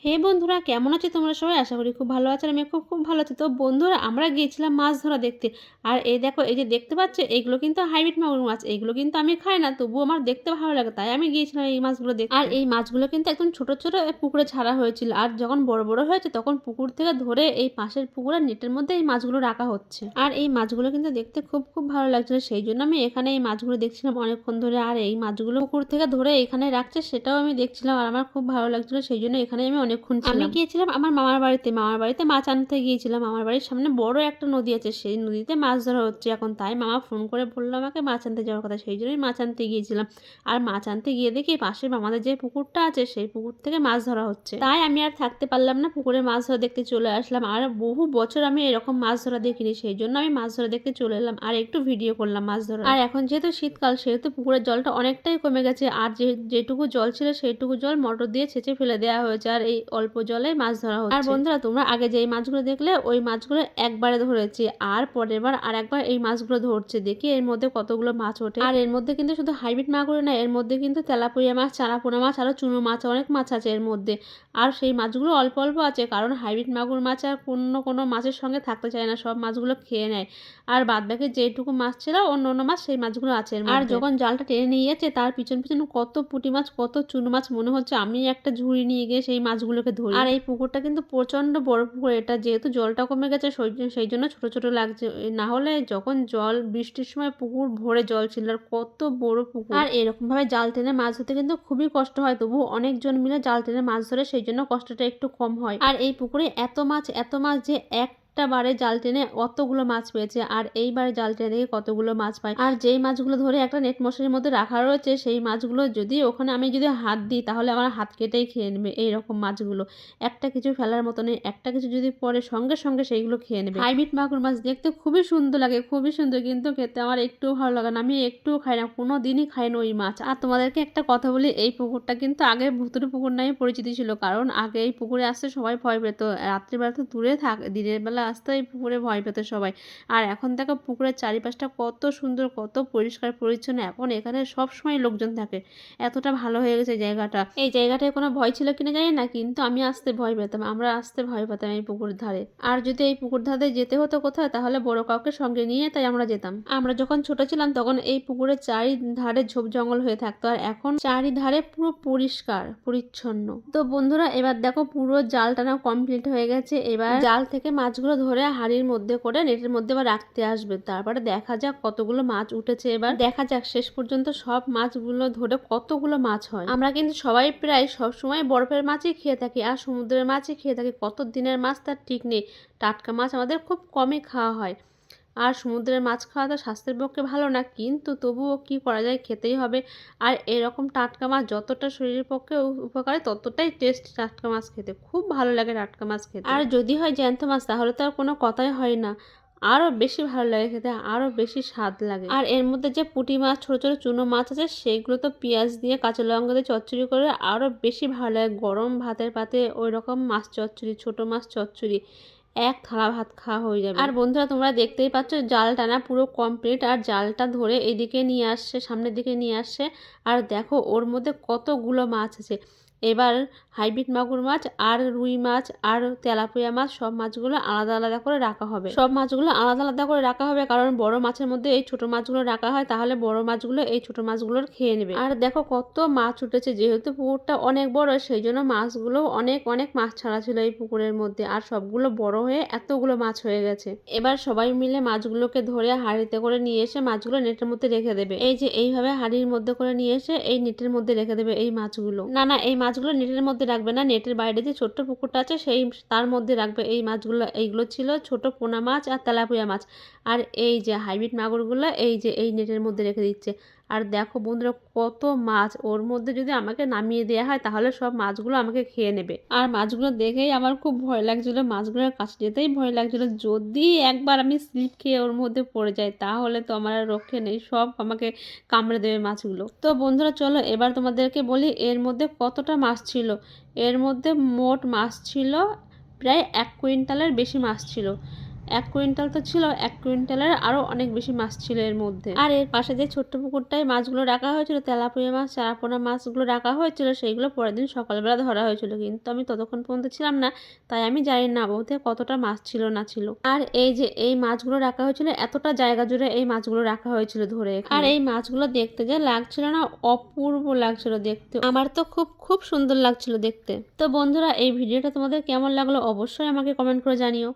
হে বন্ধুরা, কেমন আছো তোমরা সবাই? আশা করি খুব ভালো আছো। আমি খুব ভালো আছি। তো বন্ধুরা, আমরা গিয়েছিলাম মাছ ধরা দেখতে। আর এই দেখো, এই যে দেখতে পাচ্ছ, এইগুলো কিন্তু হাইব্রিড মাগুর মাছ। এইগুলো কিন্তু আমি খাই না, তবুও আমার দেখতে ভালো লাগে, তাই আমি গিয়েছিলাম এই মাছগুলো দেখতে। আর এই মাছগুলো কিন্তু একদম ছোট ছোট পুকুরে ছাড়া হয়েছিল। আর যখন বড় বড় হয়েছে তখন পুকুর থেকে ধরে এই পাশের পুকুরের নেটের মধ্যে এই মাছগুলো রাখা হচ্ছে। আর এই মাছগুলো কিন্তু দেখতে খুব ভালো লাগছিল, সেই জন্য আমি এখানে এই মাছগুলো দেখছিলাম অনেকক্ষণ ধরে। আর এই মাছগুলো পুকুর থেকে ধরে এখানে রাখছে, সেটাও আমি দেখছিলাম। আর আমার খুব ভালো লাগছিল, সেই জন্য এখানে আমি অনেকক্ষণ ছিলাম। আমি গিয়েছিলাম আমার মামার বাড়িতে মাছ আনতে গিয়েছিলাম। আমার বাড়ির সামনে বড় একটা নদী আছে, সেই নদীতে মাছ ধরা হচ্ছে এখন। তাই মামা ফোন করে বললো আমাকে মাছ আনতে যাওয়ার কথা, সেই জন্যই মাছ আনতে গিয়েছিলাম। আর মাছ আনতে গিয়ে দেখি পাশে মামাদের যে পুকুরটা আছে সেই পুকুর থেকে মাছ ধরা হচ্ছে। তাই আমি আর থাকতে পারলাম না, পুকুরে মাছ ধরা দেখতে চলে আসলাম। আর বহু বছর আমি এরকম মাছ ধরা দেখিনি, সেই জন্য আমি মাছ ধরা দেখতে চলে এলাম আর একটু ভিডিও করলাম মাছ ধরা। আর এখন যেহেতু শীতকাল, সেহেতু পুকুরের জলটা অনেকটাই কমে গেছে। আর যেটুকু জল ছিল সেইটুকু জল মোটর দিয়ে ছেঁচে ফেলে দেওয়া হয়েছে। আর এই অল্প জলে মাছ ধরা হচ্ছে। আর বন্ধুরা, তোমরা আগে যে মাছগুলো দেখলে ওই মাছগুলো একবারে ধরেছি, আর পরের বার আর একবার এই মাছগুলো ধরছে। দেখি এর মধ্যে কতগুলো মাছ ওঠে। আর এর মধ্যে কিন্তু শুধু হাইব্রিড মাগুর না, এর মধ্যে কিন্তু তেলাপুয়া মাছ, চারাপোনা মাছ, আরো চুনো মাছ, অনেক মাছ আছে এর মধ্যে। আর সেই মাছগুলো অল্প অল্প আছে, কারণ হাইব্রিড মাগুর মাছ আর কোনো মাছের সঙ্গে থাকতে চায় না, সব মাছগুলো খেয়ে নেয়। আর বাদ বাকি যেটুকু মাছ ছিল অন্য অন্য মাছ, সেই মাছগুলো আছে। আর যখন জালটা টেনে নিয়ে যাচ্ছে তার পিছন পিছন কত পুঁটি মাছ, কত চুনো মাছ, মনে হচ্ছে আমি একটা ঝুড়ি নিয়ে গিয়ে সেই মাছগুলোকে ধরি। আর এই পুকুরটা কিন্তু প্রচন্ড বড় পুকুর, এটা যেহেতু জলটা কমে গেছে সেই জন্য ছোট ছোট লাগছে। না হলে যখন জল বৃষ্টির সময় পুকুর ভরে জল ছিল, আর কত বড় পুকুর। আর এরকম ভাবে জাল টেনে মাছ ধরতে কিন্তু খুবই কষ্ট হয়, তবু অনেকজন মিলে জাল টেনে মাছ ধরে, সেই জন্য কষ্টটা একটু কম হয়। আর এই পুকুরে এত মাছ যে একটা বারে জাল টেনে অতগুলো মাছ পেয়েছে। আর এইবারে জাল টেনে দেখে কতগুলো মাছ পায়। আর যেই মাছগুলো ধরে একটা নেট মশারির মধ্যে রাখা রয়েছে, সেই মাছগুলো যদি ওখানে আমি যদি হাত দিই তাহলে আমার হাত কেটেই খেয়ে নেবে। এইরকম মাছগুলো একটা কিছু ফেলার মতো নেই, একটা কিছু যদি পরে সঙ্গে সঙ্গে সেইগুলো খেয়ে নেবে। হাইব্রিড মাগুর মাছ দেখতে খুবই সুন্দর লাগে, খুবই সুন্দর, কিন্তু খেতে আমার একটুও ভালো লাগে না। আমি একটুও খাই না, কোনো দিনই খাই না ওই মাছ। আর তোমাদেরকে একটা কথা বলি, এই পুকুরটা কিন্তু আগে ভুতুড়ে পুকুর নামে পরিচিত ছিল, কারণ আগে এই পুকুরে আসতে সবাই ভয় পেত। রাত্রিবেলা তো দূরে থাক, দিনের বেলা আসতে এই পুকুরে ভয় পেত সবাই। আর এখন দেখো পুকুরের চারিপাশটা কত সুন্দর, কত পরিষ্কার পরিচ্ছন্ন। এখন এখানে সব সময় লোকজন থাকে, এতটা ভালো হয়ে গেছে জায়গাটা। এই জায়গাটায় কোনো ভয় ছিল কিনা জানি না, কিন্তু আমি আসতে ভয় পেতাম, আমরা আসতে ভয় পেতাম এই পুকুর ধারে। আর যদি এই পুকুর ধারে যেতে হতো কোথাও, তাহলে বড় কাউকে সঙ্গে নিয়ে তাই আমরা যেতাম। আমরা যখন ছোট ছিলাম তখন এই পুকুরের চারিধারে ঝোপ জঙ্গল হয়ে থাকতো, আর এখন চারিধারে পুরো পরিষ্কার পরিচ্ছন্ন। তো বন্ধুরা, এবার দেখো পুরো জাল টানা কমপ্লিট হয়ে গেছে। এবার জাল থেকে মাছগুলো ধরে হাঁড়ির মধ্যে করে নেটের মধ্যে আবার রাখতে আসবে। তারপরে দেখা যাক কতগুলো মাছ উঠেছে। এবার দেখা যাক শেষ পর্যন্ত সব মাছগুলো ধরে কতগুলো মাছ হয়। আমরা কিন্তু সবাই প্রায় সব সময় বরফের মাছই খেয়ে থাকি আর সমুদ্রের মাছই খেয়ে থাকি, কত দিনের মাছ তার ঠিক নেই। টাটকা মাছ আমাদের খুব কমই খাওয়া হয়। আর সমুদ্রের মাছ খাওয়া তো স্বাস্থ্যের পক্ষে ভালো না, কিন্তু তবুও কি করা যায়, খেতেই হবে। আর এরকম টাটকা মাছ যতটা শরীরের পক্ষে উপকারী, ততটাই টেস্ট টাটকা মাছ খেতে, খুব ভালো লাগে টাটকা মাছ খেতে। আর যদি হয় জ্যান্ত মাছ, তাহলে তো আর কোনো কথাই হয় না, আরও বেশি ভালো লাগে খেতে, আরও বেশি স্বাদ লাগে। আর এর মধ্যে যে পুঁটি মাছ, ছোট ছোট চুনো মাছ আছে, সেগুলো তো পেঁয়াজ দিয়ে কাঁচা লঙ্কা দিয়ে চচ্চড়ি করে আরও বেশি ভালো লাগে। গরম ভাতের পাতে ওই রকম মাছ চচ্চড়ি, ছোট মাছ চচ্চড়ি, এক থালা ভাত খাওয়া হয়ে যাবে। আর বন্ধুরা, তোমরা দেখতেই পাচ্ছ জাল টানা পুরো কমপ্লিট। আর জালটা ধরে এদিকে নিয়ে আসছে, সামনের দিকে নিয়ে আসছে। আর দেখো ওর মধ্যে কতগুলো মাছ আছে। এবার হাইব্রিড মাগুর মাছ আর রুই মাছ আর তেলাপিয়া মাছ, সব মাছগুলো আলাদা আলাদা করে রাখা হবে। সব মাছগুলো আলাদা আলাদা করে রাখা হবে, কারণ বড় মাছের মধ্যে এই ছোট মাছগুলো রাখা হয়, তাহলে বড় মাছগুলো এই ছোট মাছগুলোর খেয়ে নেবে। আর দেখো কত মাছ উঠেছে, যেহেতু পুকুরটা অনেক বড়, সেই জন্য মাছগুলো অনেক অনেক মাছ ছাড়া ছিল এই পুকুরের মধ্যে। আর সবগুলো বড় হয়ে এতগুলো মাছ হয়ে গেছে। এবার সবাই মিলে মাছগুলোকে ধরে হাঁড়িতে করে নিয়ে এসে মাছগুলো নেটের মধ্যে রেখে দেবে। এই যে এইভাবে হাঁড়ির মধ্যে করে নিয়ে এসে এই নেটের মধ্যে রেখে দেবে এই মাছগুলো। না, এই মাছগুলো নেটের মধ্যে রাখবে না, নেটের বাইরে যে ছোট্ট পুকুরটা আছে সেই তার মধ্যে রাখবে এই মাছগুলো। এইগুলো ছিল ছোট পোনা মাছ আর তেলাপিয়া মাছ। আর এই যে হাইব্রিড মাগুরগুলো এই যে এই নেটের মধ্যে রেখে দিচ্ছে। আর দেখো বন্ধুরা কত মাছ, ওর মধ্যে যদি আমাকে নামিয়ে দেওয়া হয় তাহলে সব মাছগুলো আমাকে খেয়ে নেবে। আর মাছগুলো দেখেই আমার খুব ভয় লাগছিল, মাছগুলোর কাছে যেতেই ভয় লাগছিল। যদি একবার আমি স্লিপ খেয়ে ওর মধ্যে পড়ে যাই তাহলে তো আমার আর রক্ষে নেই, সব আমাকে কামড়ে দেবে মাছগুলো। তো বন্ধুরা চলো এবার তোমাদেরকে বলি এর মধ্যে কতটা মাছ ছিল। এর মধ্যে মোট মাছ ছিল প্রায় 1 কুইন্টালের বেশি মাছ ছিল। 1 কুইন্টাল তো ছিল, 1 কুইন্টালের আরও অনেক বেশি মাছ ছিল এর মধ্যে। আর এর পাশে যে ছোট্ট পুকুরটায় মাছগুলো রাখা হয়েছিল, তেলাপিয়া মাছ, চারাপোনা মাছগুলো রাখা হয়েছিল, সেইগুলো পরের দিন সকালবেলা ধরা হয়েছিল, কিন্তু আমি ততক্ষণ পর্যন্ত ছিলাম না, তাই আমি জানি না ওতে কতটা মাছ ছিল না ছিল। আর এই যে এই মাছগুলো রাখা হয়েছিল, এতটা জায়গা জুড়ে এই মাছগুলো রাখা হয়েছিল ধরে। আর এই মাছগুলো দেখতে যে লাগছিল না, অপূর্ব লাগছিল দেখতে, আমার তো খুব খুব সুন্দর লাগছিল দেখতে। তো বন্ধুরা, এই ভিডিওটা তোমাদের কেমন লাগলো অবশ্যই আমাকে কমেন্ট করে জানিও।